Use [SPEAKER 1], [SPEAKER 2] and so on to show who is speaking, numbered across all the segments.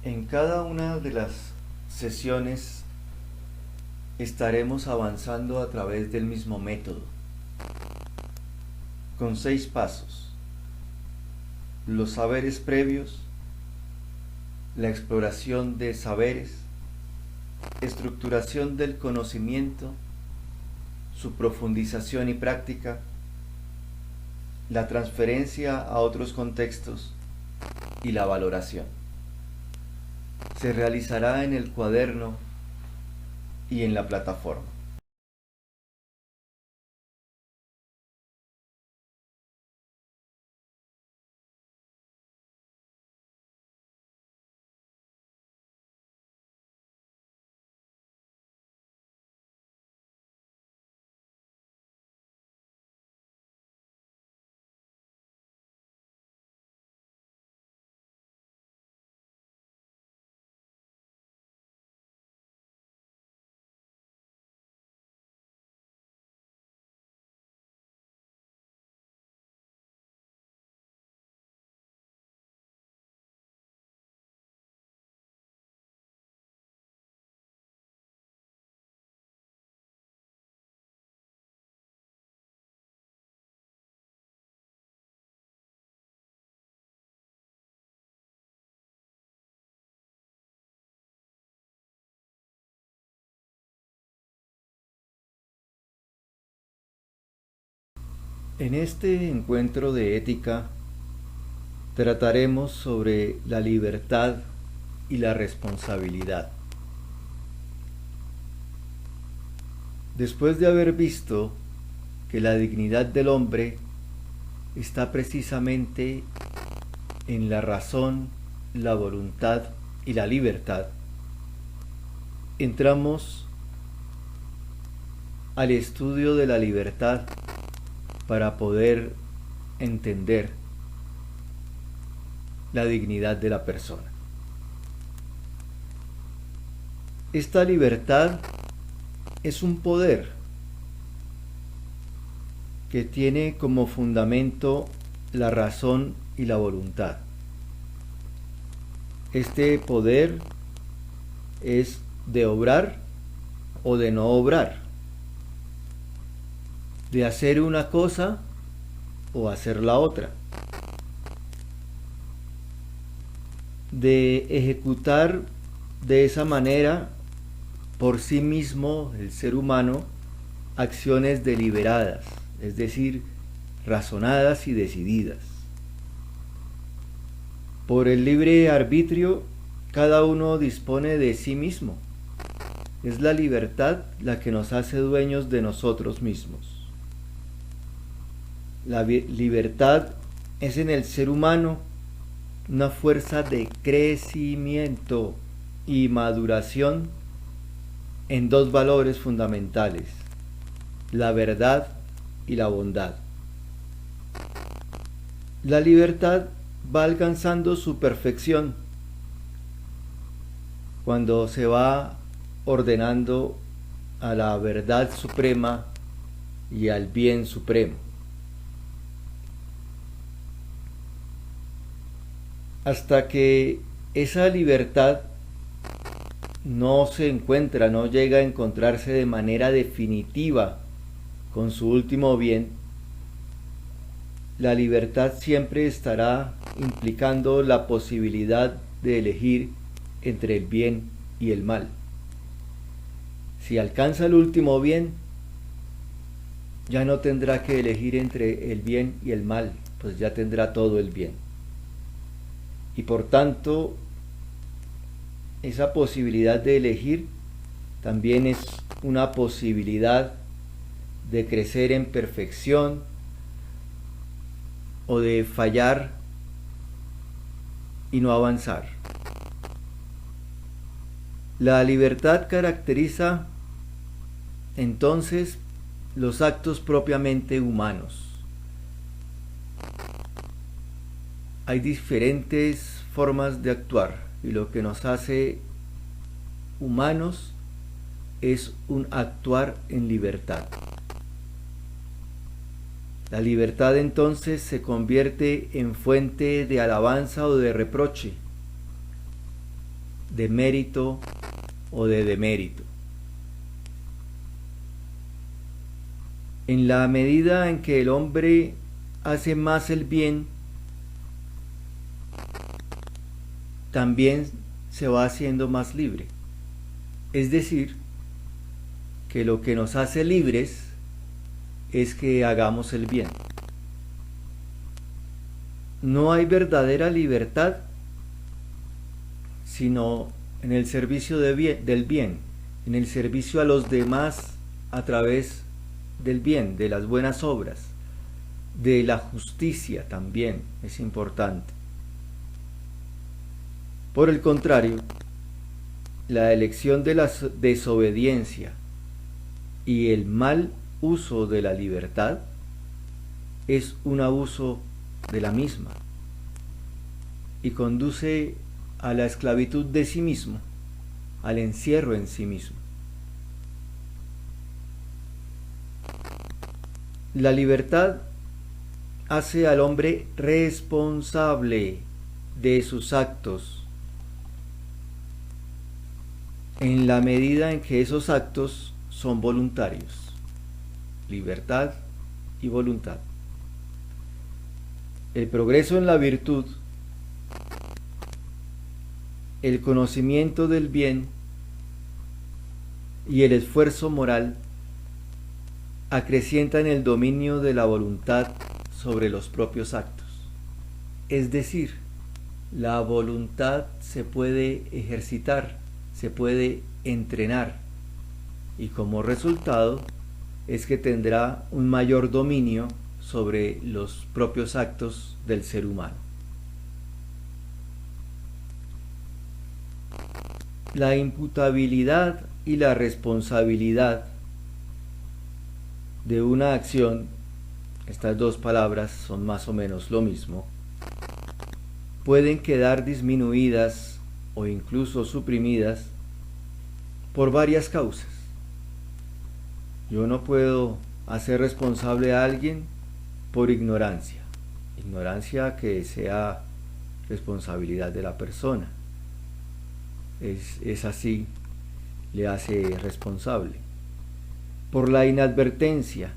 [SPEAKER 1] En cada una de las sesiones estaremos avanzando a través del mismo método, con 6 pasos: los saberes previos, la exploración de saberes, estructuración del conocimiento, su profundización y práctica, la transferencia a otros contextos y la valoración. Se realizará en el cuaderno y en la plataforma. En este encuentro de ética trataremos sobre la libertad y la responsabilidad. Después de haber visto que la dignidad del hombre está precisamente en la razón, la voluntad y la libertad, entramos al estudio de la libertad para poder entender la dignidad de la persona. Esta libertad es un poder que tiene como fundamento la razón y la voluntad. Este poder es de obrar o de no obrar, de hacer una cosa o hacer la otra, de ejecutar de esa manera por sí mismo el ser humano acciones deliberadas, es decir, razonadas y decididas. Por el libre arbitrio, cada uno dispone de sí mismo. Es la libertad la que nos hace dueños de nosotros mismos. La libertad es en el ser humano una fuerza de crecimiento y maduración en 2 valores fundamentales: la verdad y la bondad. La libertad va alcanzando su perfección cuando se va ordenando a la verdad suprema y al bien supremo. Hasta que esa libertad no se encuentra, no llega a encontrarse de manera definitiva con su último bien, la libertad siempre estará implicando la posibilidad de elegir entre el bien y el mal. Si alcanza el último bien, ya no tendrá que elegir entre el bien y el mal, pues ya tendrá todo el bien. Y por tanto, esa posibilidad de elegir también es una posibilidad de crecer en perfección o de fallar y no avanzar. La libertad caracteriza entonces los actos propiamente humanos. Hay diferentes formas de actuar y lo que nos hace humanos es un actuar en libertad. La libertad entonces se convierte en fuente de alabanza o de reproche. de mérito o de demérito. En la medida en que el hombre hace más el bien, también se va haciendo más libre. Es decir, que lo que nos hace libres es que hagamos el bien. No hay verdadera libertad sino en el servicio del bien, en el servicio a los demás a través del bien, de las buenas obras, de la justicia también es importante. Por el contrario, la elección de la desobediencia y el mal uso de la libertad es un abuso de la misma y conduce a la esclavitud de sí mismo, al encierro en sí mismo. La libertad hace al hombre responsable de sus actos en la medida en que esos actos son voluntarios. Libertad y voluntad. El progreso en la virtud, el conocimiento del bien y el esfuerzo moral acrecientan el dominio de la voluntad sobre los propios actos. Es decir, la voluntad se puede ejercitar, se puede entrenar y como resultado es que tendrá un mayor dominio sobre los propios actos del ser humano. La imputabilidad y la responsabilidad de una acción, estas dos palabras son más o menos lo mismo, pueden quedar disminuidas o incluso suprimidas por varias causas. Yo no puedo hacer responsable a alguien por ignorancia que sea responsabilidad de la persona. Es así, le hace responsable. Por la inadvertencia,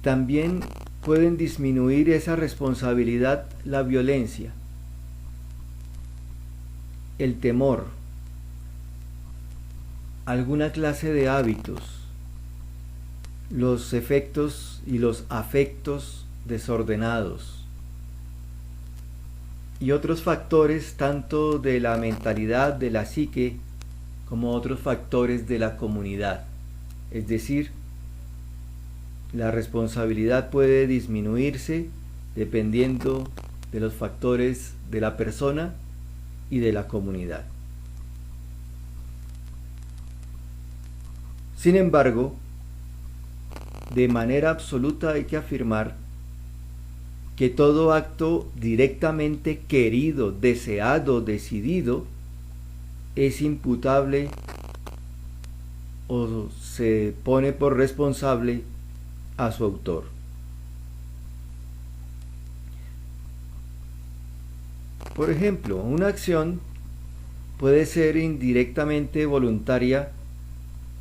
[SPEAKER 1] también pueden disminuir esa responsabilidad la violencia, el temor, alguna clase de hábitos, los efectos y los afectos desordenados y otros factores tanto de la mentalidad de la psique como otros factores de la comunidad. Es decir, la responsabilidad puede disminuirse dependiendo de los factores de la persona y de la comunidad. Sin embargo, de manera absoluta hay que afirmar que todo acto directamente querido, deseado, decidido, es imputable o se pone por responsable a su autor. Por ejemplo, una acción puede ser indirectamente voluntaria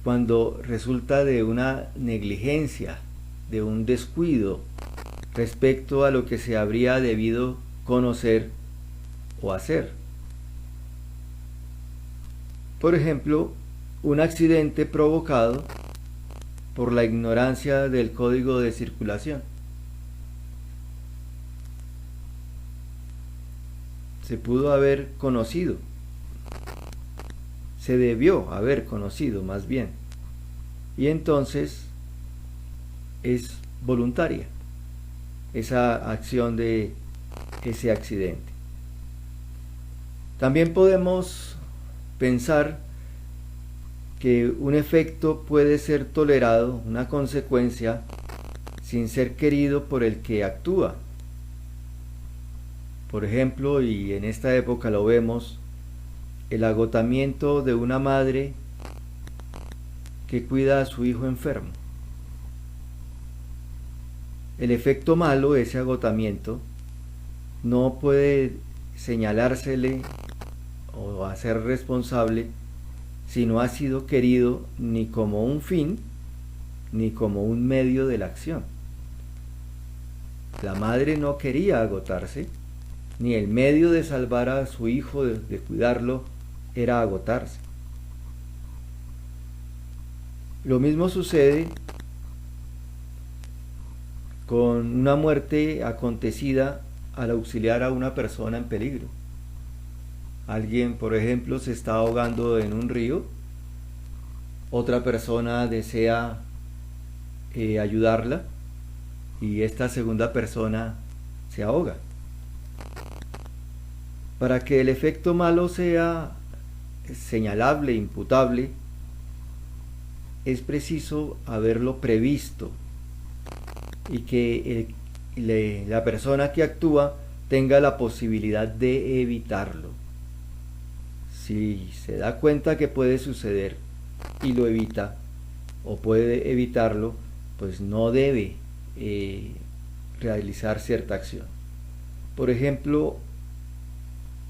[SPEAKER 1] cuando resulta de una negligencia, de un descuido respecto a lo que se habría debido conocer o hacer. Por ejemplo, un accidente provocado por la ignorancia del código de circulación. Se pudo haber conocido, se debió haber conocido más bien, y entonces es voluntaria esa acción de ese accidente. También podemos pensar que un efecto puede ser tolerado, una consecuencia, sin ser querido por el que actúa. Por ejemplo, y en esta época lo vemos, el agotamiento de una madre que cuida a su hijo enfermo. El efecto malo, ese agotamiento, no puede señalársele o hacer responsable si no ha sido querido ni como un fin ni como un medio de la acción. La madre no quería agotarse, ni el medio de salvar a su hijo, de cuidarlo, era agotarse. Lo mismo sucede con una muerte acontecida al auxiliar a una persona en peligro. Alguien, por ejemplo, se está ahogando en un río, otra persona desea ayudarla y esta segunda persona se ahoga. Para que el efecto malo sea señalable, imputable, es preciso haberlo previsto y que la persona que actúa tenga la posibilidad de evitarlo. Si se da cuenta que puede suceder y lo evita o puede evitarlo, pues no debe realizar cierta acción. Por ejemplo,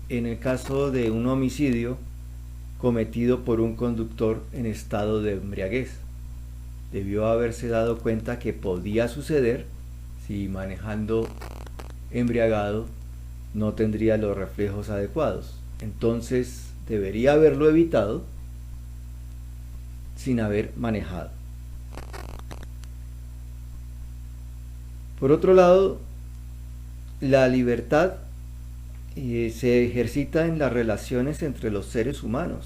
[SPEAKER 1] en el caso de un homicidio cometido por un conductor en estado de embriaguez, debió haberse dado cuenta que podía suceder si manejando embriagado no tendría los reflejos adecuados. Entonces debería haberlo evitado sin haber manejado. Por otro lado, la libertad se ejercita en las relaciones entre los seres humanos.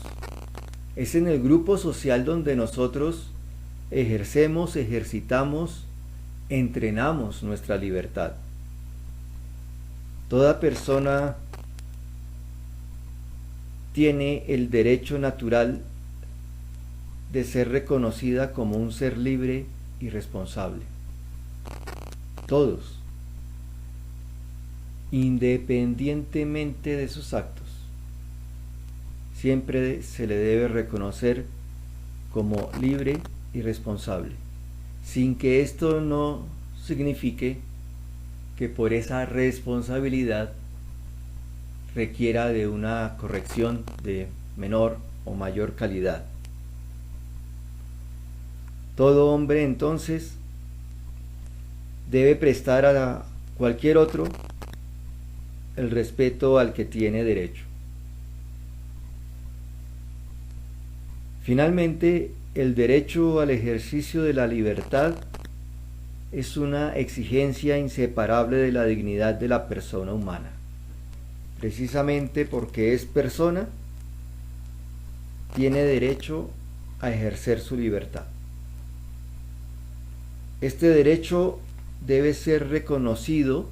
[SPEAKER 1] Es en el grupo social donde nosotros ejercemos, ejercitamos, entrenamos nuestra libertad. Toda persona tiene el derecho natural de ser reconocida como un ser libre y responsable. Todos, independientemente de sus actos, siempre se le debe reconocer como libre y responsable, sin que esto no signifique que por esa responsabilidad requiera de una corrección de menor o mayor calidad. Todo hombre entonces debe prestar a cualquier otro el respeto al que tiene derecho. Finalmente, el derecho al ejercicio de la libertad es una exigencia inseparable de la dignidad de la persona humana. Precisamente porque es persona, tiene derecho a ejercer su libertad. Este derecho debe ser reconocido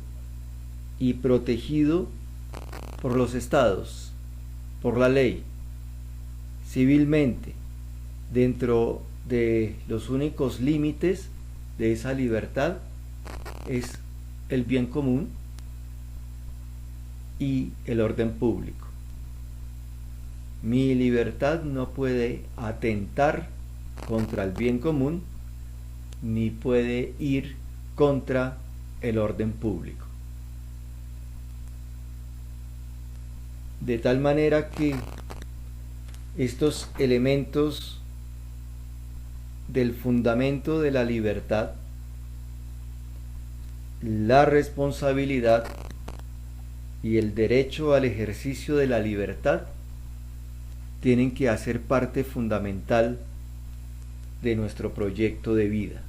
[SPEAKER 1] y protegido por los estados, por la ley, civilmente, dentro de los únicos límites de esa libertad es el bien común y el orden público. Mi libertad no puede atentar contra el bien común ni puede ir contra el orden público. De tal manera que estos elementos del fundamento de la libertad, la responsabilidad y el derecho al ejercicio de la libertad tienen que hacer parte fundamental de nuestro proyecto de vida.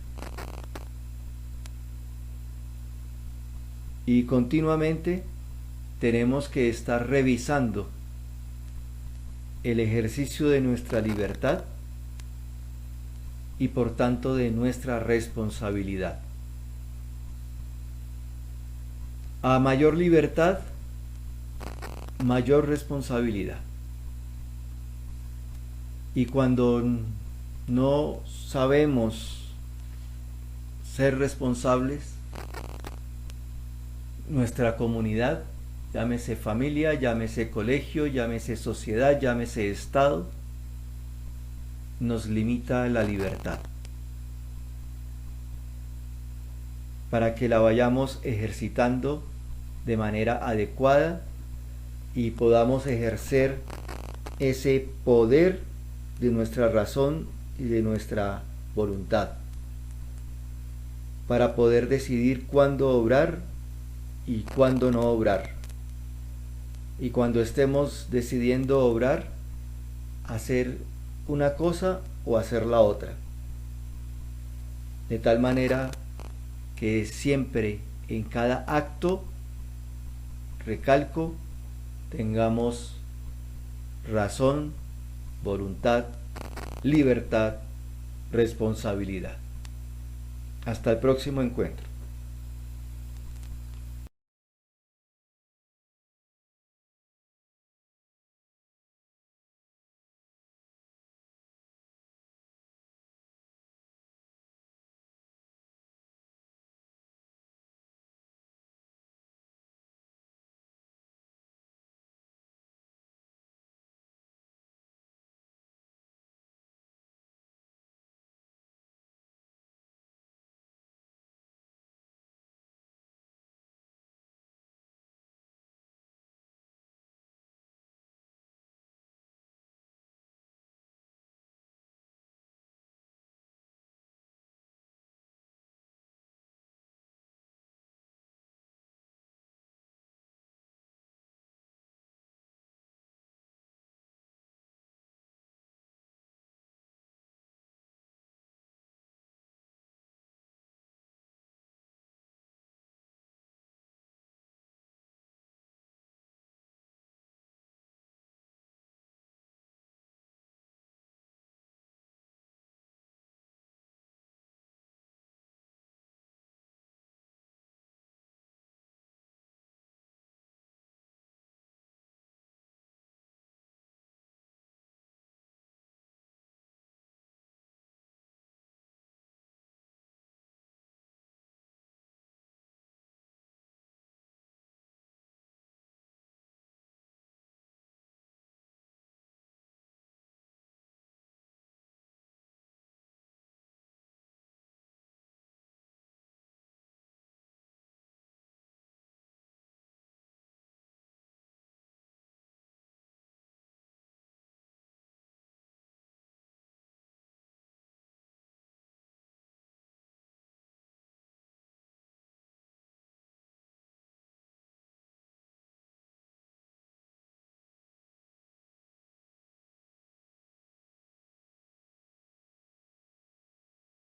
[SPEAKER 1] Y continuamente tenemos que estar revisando el ejercicio de nuestra libertad y por tanto de nuestra responsabilidad. A mayor libertad, mayor responsabilidad. Y cuando no sabemos ser responsables, nuestra comunidad, llámese familia, llámese colegio, llámese sociedad, llámese Estado, nos limita la libertad. para que la vayamos ejercitando de manera adecuada y podamos ejercer ese poder de nuestra razón y de nuestra voluntad para poder decidir cuándo obrar y cuándo no obrar. Y cuando estemos decidiendo obrar, hacer una cosa o hacer la otra. De tal manera que siempre en cada acto, recalco, tengamos razón, voluntad, libertad, responsabilidad. Hasta el próximo encuentro.